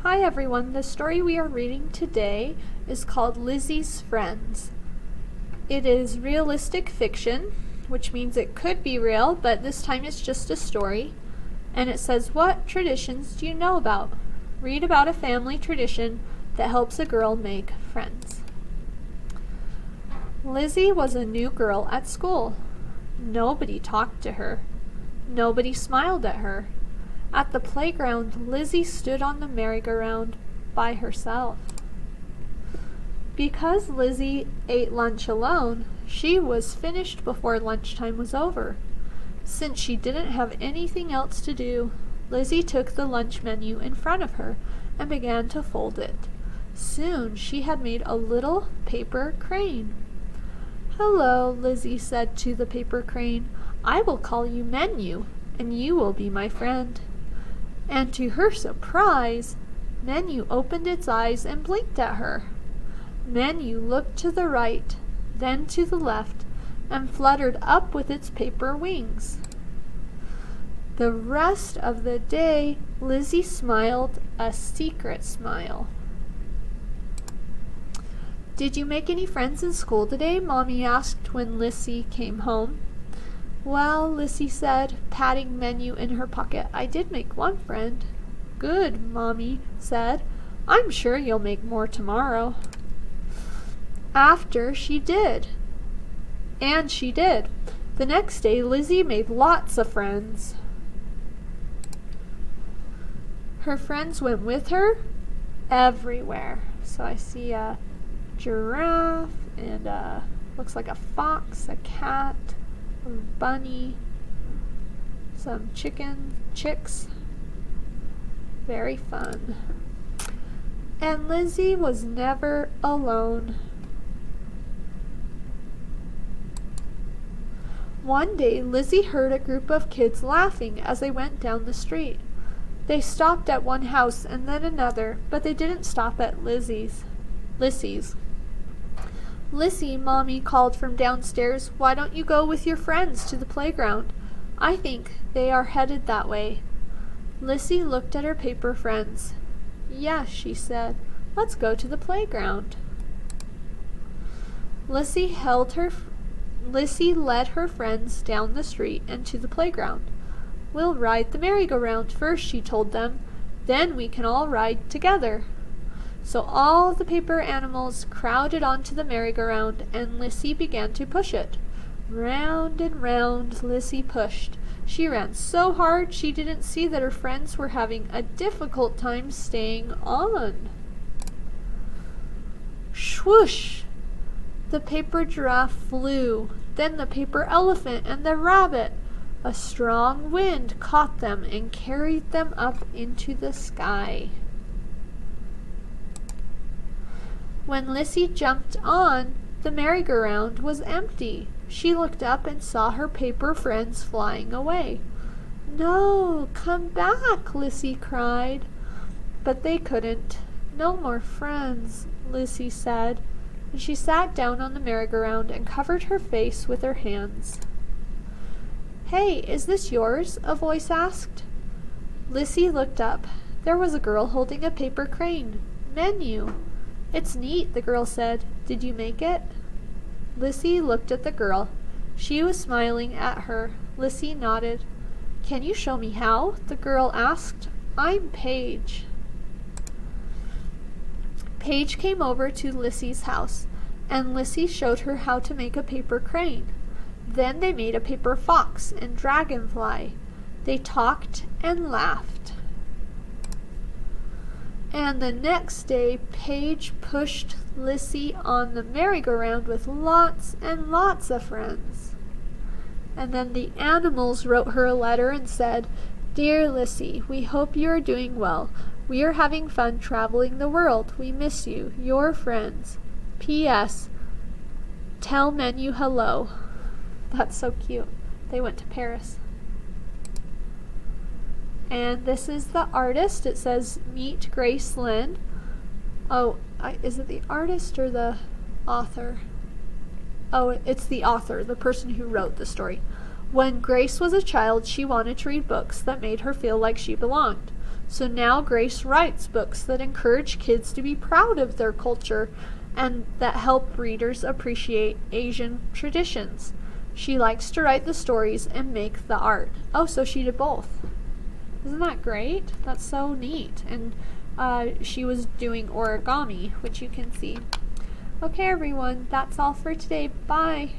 Hi everyone, the story we are reading today is called Lizzie's Friends. It is realistic fiction, which means it could be real, but this time it's just a story. And it says, what traditions do you know about? Read about a family tradition that helps a girl make friends. Lizzie was a new girl at school. Nobody talked to her. Nobody smiled at her. At the playground, Lizzie stood on the merry-go-round by herself. Because Lizzie ate lunch alone, she was finished before lunchtime was over. Since she didn't have anything else to do, Lizzie took the lunch menu in front of her and began to fold it. Soon she had made a little paper crane. "Hello," Lizzie said to the paper crane. "I will call you Menu, and you will be my friend." And to her surprise, Menu opened its eyes and blinked at her. Menu looked to the right, then to the left, and fluttered up with its paper wings. The rest of the day, Lizzie smiled a secret smile. "Did you make any friends in school today?" Mommy asked when Lizzie came home. "Well," Lizzie said, patting Menu in her pocket, "I did make one friend." "Good," Mommy said. "I'm sure you'll make more tomorrow." After she did. And she did. The next day, Lizzie made lots of friends. Her friends went with her everywhere. So I see a giraffe and looks like a fox, a cat, a bunny, some chicks. Very fun. And Lizzie was never alone. One day, Lizzie heard a group of kids laughing as they went down the street. They stopped at one house and then another, but they didn't stop at Lizzie's. "Lizzie," Mommy called from downstairs, "why don't you go with your friends to the playground? I think they are headed that way." Lizzie looked at her paper friends. "Yes," she said, "let's go to the playground." Lizzie led her friends down the street and to the playground. "We'll ride the merry-go-round first," she told them. "Then we can all ride together." So all the paper animals crowded onto the merry-go-round, and Lizzie began to push it. Round and round Lizzie pushed. She ran so hard she didn't see that her friends were having a difficult time staying on. Swoosh! The paper giraffe flew, then the paper elephant and the rabbit. A strong wind caught them and carried them up into the sky. When Lizzie jumped on, the merry-go-round was empty. She looked up and saw her paper friends flying away. "No, come back," Lizzie cried. But they couldn't. "No more friends," Lizzie said, and she sat down on the merry-go-round and covered her face with her hands. "Hey, is this yours?" a voice asked. Lizzie looked up. There was a girl holding a paper crane. "Menu." "It's neat," the girl said. "Did you make it?" Lizzie looked at the girl. She was smiling at her. Lizzie nodded. "Can you show me how?" the girl asked. "I'm Paige." Paige came over to Lizzie's house, and Lizzie showed her how to make a paper crane. Then they made a paper fox and dragonfly. They talked and laughed. And the next day, Paige pushed Lizzie on the merry-go-round with lots and lots of friends. And then the animals wrote her a letter and said, "Dear Lizzie, we hope you are doing well. We are having fun traveling the world. We miss you. Your friends. P.S. Tell Menu hello." That's so cute. They went to Paris. And this is the artist. It says, "Meet Grace Lynn." Oh, is it the artist or the author? Oh, it's the author, the person who wrote the story. "When Grace was a child, she wanted to read books that made her feel like she belonged. So now Grace writes books that encourage kids to be proud of their culture and that help readers appreciate Asian traditions. She likes to write the stories and make the art. Oh, so she did both. Isn't that great? That's so neat. And she was doing origami, which you can see. Okay, everyone, that's all for today. Bye.